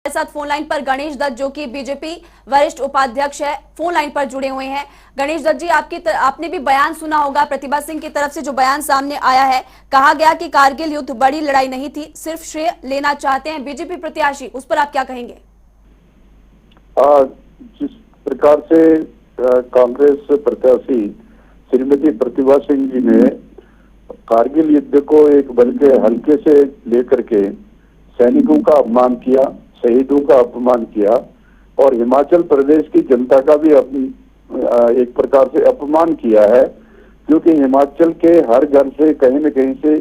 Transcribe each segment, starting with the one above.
हमारे साथ phone line पर गणेश दत्त जो कि बीजेपी वरिष्ठ उपाध्यक्ष है, फोन लाइन पर जुड़े हुए हैं। गणेश दत्त जी, आपने भी बयान सुना होगा प्रतिभा सिंह की तरफ से जो बयान सामने आया है। कहा गया कि कारगिल युद्ध बड़ी लड़ाई नहीं थी, सिर्फ श्रेय लेना चाहते हैं बीजेपी प्रत्याशी। उस पर आप क्या कहेंगे? जिस प्रकार से कांग्रेस प्रत्याशी श्रीमती प्रतिभा सिंह जी ने कारगिल युद्ध को एक बल्कि हल्के से लेकर के सैनिकों का अपमान किया, शहीदों का अपमान किया और हिमाचल प्रदेश की जनता का भी एक प्रकार से अपमान किया है, क्योंकि हिमाचल के हर घर से कहीं न कहीं से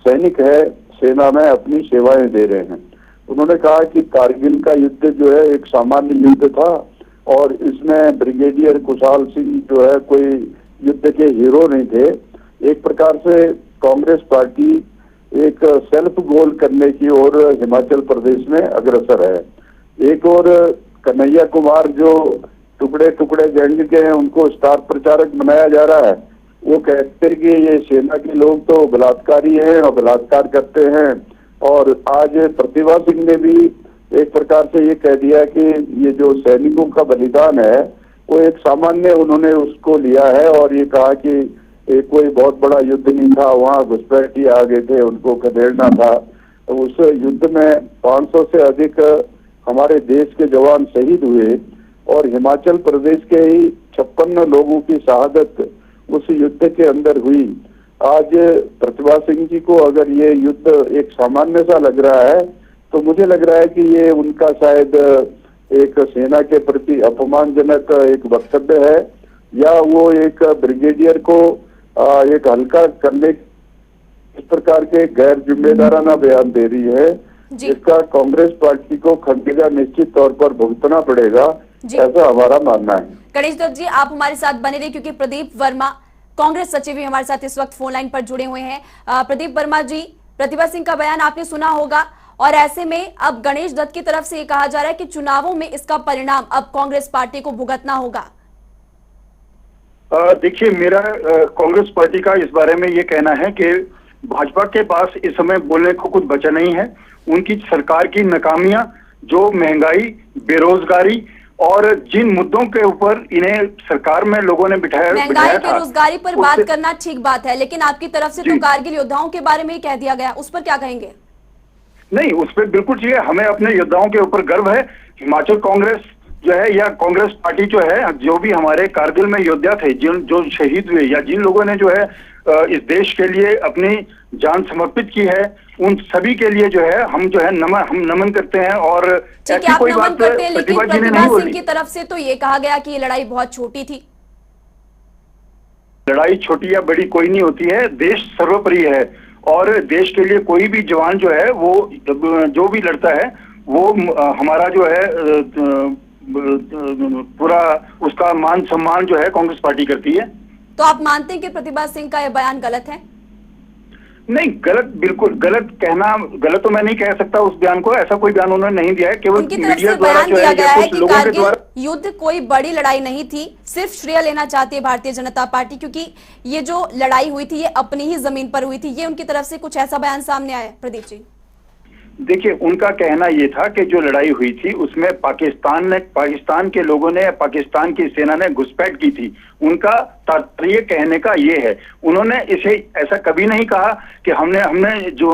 सैनिक है, सेना में अपनी सेवाएं दे रहे हैं। उन्होंने कहा कि कारगिल का युद्ध जो है एक सामान्य युद्ध था और इसमें ब्रिगेडियर कुशाल सिंह जो है कोई युद्ध के हीरो नहीं थे। एक प्रकार से कांग्रेस पार्टी एक सेल्फ गोल करने की ओर हिमाचल प्रदेश में अग्रसर है। एक और कन्हैया कुमार जो टुकड़े टुकड़े गैंग के हैं उनको स्टार प्रचारक बनाया जा रहा है। वो कहते हैं कि ये सेना के लोग तो बलात्कारी हैं और बलात्कार करते हैं, और आज प्रतिभा सिंह ने भी एक प्रकार से ये कह दिया कि ये जो सैनिकों का बलिदान है वो एक सामान्य उन्होंने उसको लिया है और ये कहा कि ये कोई बहुत बड़ा युद्ध नहीं था, वहाँ घुसपैठी आ गए थे, उनको खदेड़ना था। तो उस युद्ध में 500 से अधिक हमारे देश के जवान शहीद हुए और हिमाचल प्रदेश के ही 56 लोगों की शहादत उस युद्ध के अंदर हुई। आज प्रतिभा सिंह जी को अगर ये युद्ध एक सामान्य सा लग रहा है तो मुझे लग रहा है कि ये उनका शायद एक सेना के प्रति अपमानजनक एक वक्तव्य है, या वो एक ब्रिगेडियर को एक हल्का करने इस प्रकार के गैर जिम्मेदाराना बयान दे रही है, जिसका कांग्रेस पार्टी को खमियाजा निश्चित तौर पर भुगतना पड़ेगा, ऐसा हमारा मानना है। गणेश दत्त जी, आप हमारे साथ बने रहे क्योंकि प्रदीप वर्मा कांग्रेस सचिव भी हमारे साथ इस वक्त फोन लाइन पर जुड़े हुए हैं। प्रदीप वर्मा जी, प्रतिभा सिंह का बयान आपने सुना होगा और ऐसे में अब गणेश दत्त की तरफ से ये कहा जा रहा है कि चुनावों में इसका परिणाम अब कांग्रेस पार्टी को भुगतना होगा। देखिए, मेरा कांग्रेस पार्टी का इस बारे में ये कहना है कि भाजपा के पास इस समय बोलने को कुछ बचा नहीं है। उनकी सरकार की नाकामियां, जो महंगाई, बेरोजगारी और जिन मुद्दों के ऊपर इन्हें सरकार में लोगों ने बिठाया बेरोजगारी पर बात करना ठीक बात है, लेकिन आपकी तरफ से तो कारगिल योद्धाओं के बारे में ही कह दिया गया, उस पर क्या कहेंगे? नहीं, उस पर बिल्कुल चाहिए। हमें अपने योद्धाओं के ऊपर गर्व है। हिमाचल कांग्रेस जो है या कांग्रेस पार्टी जो है, जो भी हमारे कारगिल में योद्धा थे, जो शहीद हुए या जिन लोगों ने जो है इस देश के लिए अपनी जान समर्पित की है, उन सभी के लिए जो है हम नमन करते हैं। और ऐसी कोई बात प्रतिभा जी ने नहीं बोली। की तरफ से तो ये कहा गया कि ये लड़ाई बहुत छोटी थी। लड़ाई छोटी या बड़ी कोई नहीं होती है, देश सर्वोपरि है और देश के लिए कोई भी जवान जो है वो जो भी लड़ता है वो हमारा जो है पूरा उसका मान सम्मान जो है कांग्रेस पार्टी करती है। तो आप मानते हैं कि प्रतिभा सिंह का यह बयान गलत है? नहीं, गलत, बिल्कुल गलत कहना, गलत तो मैं नहीं कह सकता उस बयान को। ऐसा कोई बयान उन्होंने नहीं दिया है, केवल मीडिया द्वारा जो है कुछ लोगों के द्वारा। युद्ध कोई बड़ी लड़ाई नहीं थी, सिर्फ श्रेय लेना चाहती है भारतीय जनता पार्टी, क्योंकि ये जो लड़ाई हुई थी ये अपनी ही जमीन पर हुई थी। ये उनकी तरफ से कुछ ऐसा बयान सामने आया? प्रदीप जी, देखिए, उनका कहना ये था कि जो लड़ाई हुई थी उसमें पाकिस्तान के लोगों ने, पाकिस्तान की सेना ने घुसपैठ की थी। उनका तात्पर्य कहने का ये है, उन्होंने इसे ऐसा कभी नहीं कहा कि हमने जो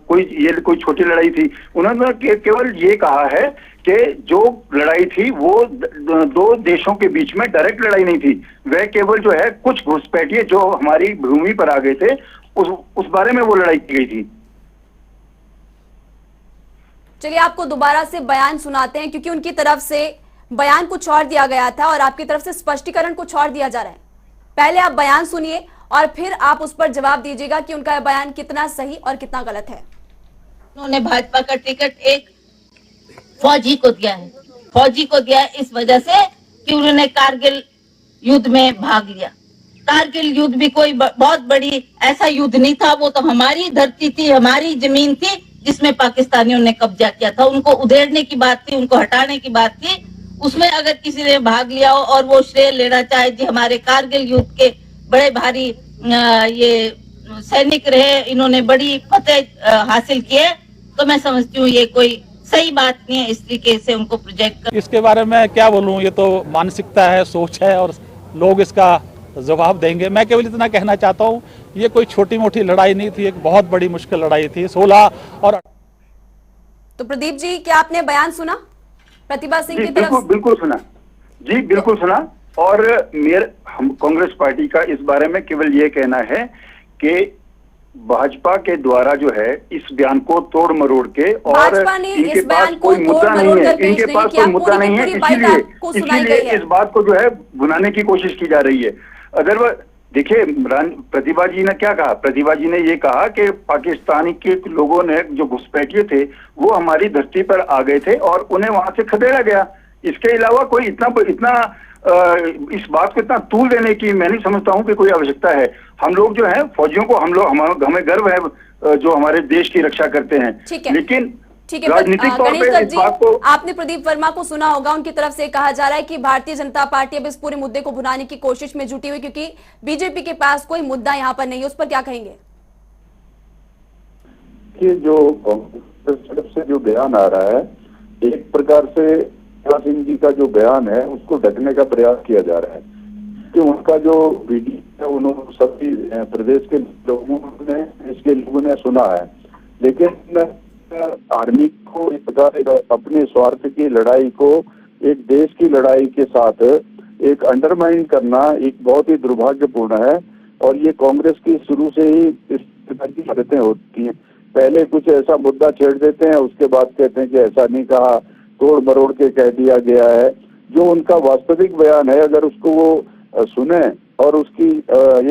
कोई छोटी लड़ाई थी। उन्होंने केवल ये कहा है कि जो लड़ाई थी वो दो देशों के बीच में डायरेक्ट लड़ाई नहीं थी, वह केवल जो है कुछ घुसपैठिए जो हमारी भूमि पर आ गए थे उस बारे में वो लड़ाई की गई थी। चलिए आपको दोबारा से बयान सुनाते हैं, क्योंकि उनकी तरफ से बयान कुछ और दिया गया था और आपकी तरफ से स्पष्टीकरण कुछ और दिया जा रहा है। पहले आप बयान सुनिए और फिर आप उस पर जवाब दीजिएगा कि उनका बयान कितना सही और कितना गलत है। उन्होंने भाजपा का टिकट एक फौजी को दिया है। फौजी को दिया है इस वजह से कि उन्होंने कारगिल युद्ध में भाग लिया। कारगिल युद्ध भी कोई बहुत बड़ी ऐसा युद्ध नहीं था, वो तो हमारी धरती थी, हमारी जमीन थी जिसमें पाकिस्तानियों ने कब्जा किया था। उनको उधेड़ने की बात थी, उनको हटाने की बात थी। उसमें अगर किसी ने भाग लिया हो और वो श्रेय लेना चाहे जी हमारे कारगिल युद्ध के बड़े भारी ये सैनिक रहे, इन्होंने बड़ी फतेह हासिल की है, तो मैं समझती हूँ ये कोई सही बात नहीं है, इस तरीके से उनको प्रोजेक्ट कर। इसके बारे में क्या बोलूं, ये तो मानसिकता है, सोच है और लोग इसका जवाब देंगे। मैं केवल इतना कहना चाहता हूं, ये कोई छोटी मोटी लड़ाई नहीं थी, एक बहुत बड़ी मुश्किल लड़ाई थी। 16 और तो प्रदीप जी, क्या आपने बयान सुना प्रतिभा सिंह की तरफ? बिल्कुल सुना जी, बिल्कुल सुना। और हम कांग्रेस पार्टी का इस बारे में केवल ये कहना है कि भाजपा के द्वारा जो है इस बयान को तोड़ मरोड़ के, और भाजपा ने इनके इस पास बयान को कोई मुद्दा तोड़ नहीं मरोड़ है, कर पेश इनके नहीं पास किया, कोई मुद्दा नहीं है, पूरी बात आपको सुनाई गई है। इस बात को जो है भुनाने की कोशिश की जा रही है। अदरवाइज देखिए, प्रतिभा जी ने क्या कहा? प्रतिभा जी ने ये कहा कि पाकिस्तानी के लोगों ने, जो घुसपैठिए थे, वो हमारी धरती पर आ गए थे और उन्हें वहां से खदेड़ा गया। इसके अलावा कोई इतना इस बात को इतना तूल देने की मैं नहीं समझता हूं कि कोई आवश्यकता है। हम लोग जो है फौजियों को हमें गर्व है जो हमारे देश की रक्षा करते हैं, ठीक है, लेकिन ठीक है। राजनीतिक तौर गणेश पे दत्त इस जी, बात को आपने प्रदीप वर्मा को सुना होगा, उनकी तरफ से कहा जा रहा है कि भारतीय जनता पार्टी अब इस पूरे मुद्दे को भुनाने की कोशिश में जुटी हुई, क्योंकि बीजेपी के पास कोई मुद्दा यहाँ पर नहीं है। उस पर क्या कहेंगे? कि जो कांग्रेस तरफ से जो बयान आ रहा है, एक प्रकार से प्रतिभा सिंह जी का जो बयान है उसको ढकने का प्रयास किया जा रहा है कि उनका जो वीडियो है उन्होंने सभी प्रदेश के लोगों ने, इसके लोगों ने सुना है, लेकिन आर्मी को इस प्रकार अपने स्वार्थ की लड़ाई को एक देश की लड़ाई के साथ एक अंडरमाइन करना एक बहुत ही दुर्भाग्यपूर्ण है। और ये कांग्रेस की शुरू से ही इस प्रकार की हरकतें होती हैं। पहले कुछ ऐसा मुद्दा छेड़ देते हैं, उसके बाद कहते हैं कि ऐसा नहीं कहा, तोड़ मरोड़ के कह दिया गया है। जो उनका वास्तविक बयान है, अगर उसको वो सुने और उसकी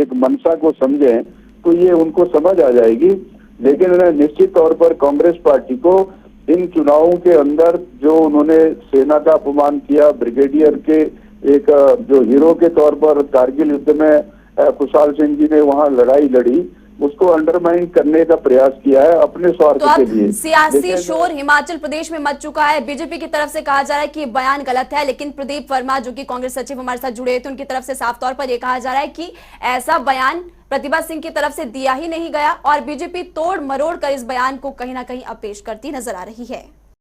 एक मंशा को समझें तो ये उनको समझ आ जाएगी। लेकिन निश्चित तौर पर कांग्रेस पार्टी को इन चुनावों के अंदर जो उन्होंने सेना का अपमान किया, ब्रिगेडियर के एक जो हीरो के तौर पर कारगिल युद्ध में खुशहाल सिंह जी ने वहां लड़ाई लड़ी, उसको अंडरमाइन करने का प्रयास किया है अपने स्वार्थ तो के लिए। सियासी शोर हिमाचल प्रदेश में मच चुका है। बीजेपी की तरफ से कहा जा रहा है कि बयान गलत है, लेकिन प्रदीप वर्मा जो कि कांग्रेस सचिव हमारे साथ जुड़े थे, उनकी तरफ से साफ तौर पर यह कहा जा रहा है कि ऐसा बयान प्रतिभा सिंह की तरफ से दिया ही नहीं गया और बीजेपी तोड़ मरोड़ कर इस बयान को कहीं ना कहीं अब पेश करती नजर आ रही है।